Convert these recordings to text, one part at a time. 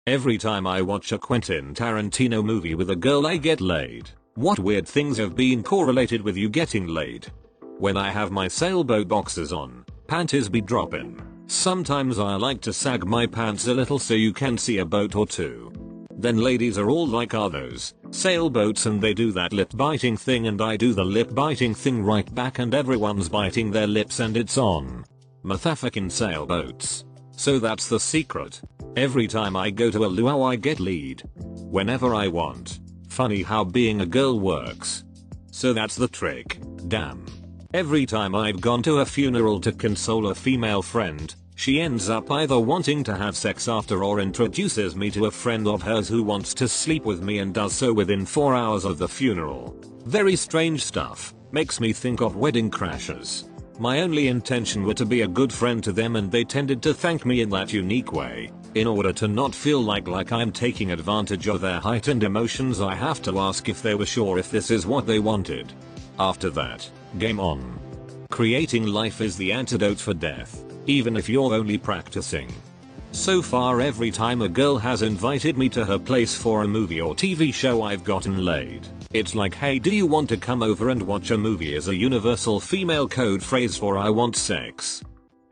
Every time I watch a Quentin Tarantino movie with a girl I get laid. What weird things have been correlated with you getting laid? When I have my sailboat boxers on, panties be dropping. Sometimes I like to sag my pants a little so you can see a boat or two. Then ladies are all like, are those sailboats, and they do that lip biting thing, and I do the lip biting thing right back, and everyone's biting their lips and it's on. Motherfucking sailboats. So that's the secret. Every time I go to a luau I get laid. Whenever I want. Funny how being a girl works. So that's the trick. Damn. Every time I've gone to a funeral to console a female friend, she ends up either wanting to have sex after or introduces me to a friend of hers who wants to sleep with me and does so within 4 hours of the funeral. Very strange stuff. Makes me think of wedding crashers. My only intention were to be a good friend to them, and they tended to thank me in that unique way. In order to not feel like I'm taking advantage of their heightened emotions, I have to ask if they were sure if this is what they wanted. After that, game on. Creating life is the antidote for death, even if you're only practicing. So far, every time a girl has invited me to her place for a movie or TV show, I've gotten laid. It's like, hey, do you want to come over and watch a movie, is a universal female code phrase for I want sex.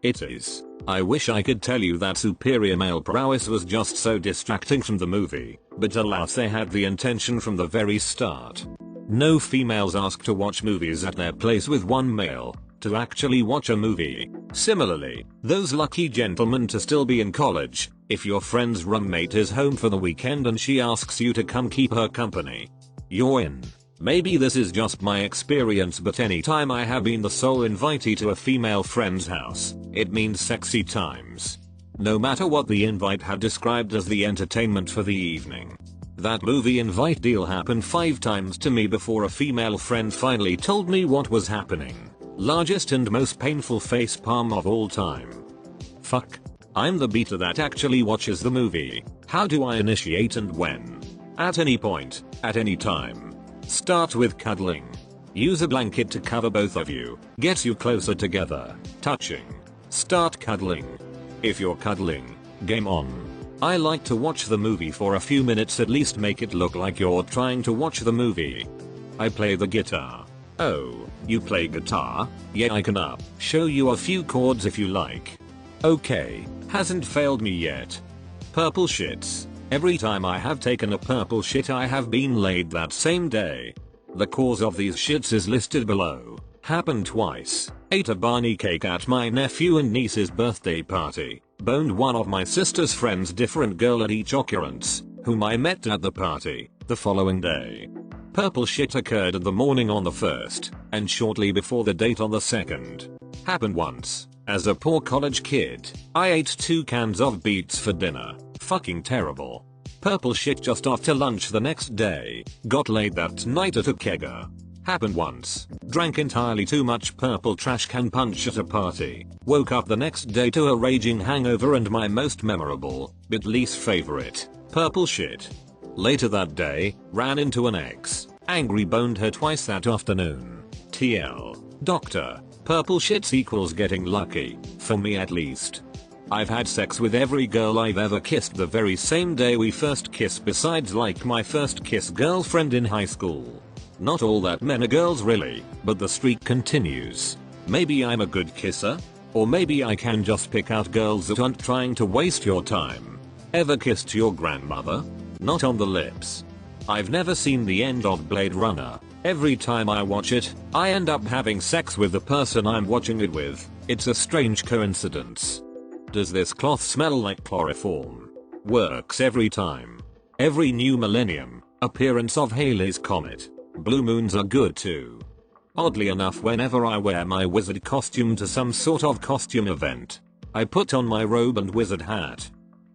It is. I wish I could tell you that superior male prowess was just so distracting from the movie, but alas, they had the intention from the very start. No females ask to watch movies at their place with one male, to actually watch a movie. Similarly, those lucky gentlemen to still be in college, if your friend's roommate is home for the weekend and she asks you to come keep her company, you're in. Maybe this is just my experience, but anytime I have been the sole invitee to a female friend's house, it means sexy times. No matter what the invite had described as the entertainment for the evening. That movie invite deal happened 5 times to me before a female friend finally told me what was happening. Largest and most painful facepalm of all time. Fuck. I'm the beta that actually watches the movie. How do I initiate and when? At any point, at any time. Start with cuddling. Use a blanket to cover both of you. Gets you closer together. Touching. Start cuddling. If you're cuddling, game on. I like to watch the movie for a few minutes at least, make it look like you're trying to watch the movie. I play the guitar. Oh, you play guitar? Yeah, I can show you a few chords if you like. Okay, hasn't failed me yet. Purple shits. Every time I have taken a purple shit, I have been laid that same day. The cause of these shits is listed below. Happened twice. Ate a Barney cake at my nephew and niece's birthday party. Boned one of my sister's friends, different girl at each occurrence, whom I met at the party the following day. Purple shit occurred in the morning on the 1st, and shortly before the date on the 2nd. Happened once. As a poor college kid, I ate 2 cans of beets for dinner. Fucking terrible. Purple shit just after lunch the next day. Got laid that night at a kegger. Happened once. Drank entirely too much purple trash can punch at a party. Woke up the next day to a raging hangover and my most memorable, but least favorite, purple shit. Later that day, ran into an ex. Angry boned her twice that afternoon. TL. Doctor. Purple shits equals getting lucky. For me at least. I've had sex with every girl I've ever kissed the very same day we first kissed, besides like my first kiss girlfriend in high school. Not all that many girls really, but the streak continues. Maybe I'm a good kisser? Or maybe I can just pick out girls that aren't trying to waste your time. Ever kissed your grandmother? Not on the lips. I've never seen the end of Blade Runner. Every time I watch it, I end up having sex with the person I'm watching it with. It's a strange coincidence. Does this cloth smell like chloroform? Works every time. Every new millennium. Appearance of Halley's Comet. Blue moons are good too. Oddly enough, whenever I wear my wizard costume to some sort of costume event, I put on my robe and wizard hat.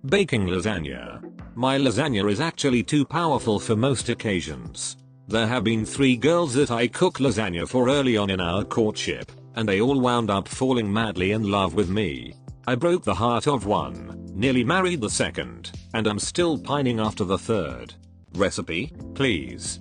Baking lasagna. My lasagna is actually too powerful for most occasions. There have been 3 girls that I cook lasagna for early on in our courtship, and they all wound up falling madly in love with me. I broke the heart of one, nearly married the second, and I'm still pining after the third. Recipe, please.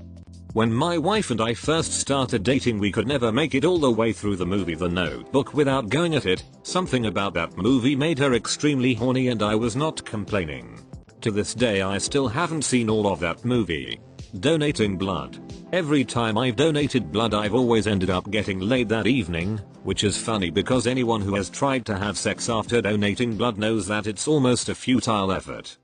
When my wife and I first started dating, we could never make it all the way through the movie The Notebook without going at it. Something about that movie made her extremely horny and I was not complaining. To this day I still haven't seen all of that movie. Donating blood. Every time I've donated blood I've always ended up getting laid that evening, which is funny because anyone who has tried to have sex after donating blood knows that it's almost a futile effort.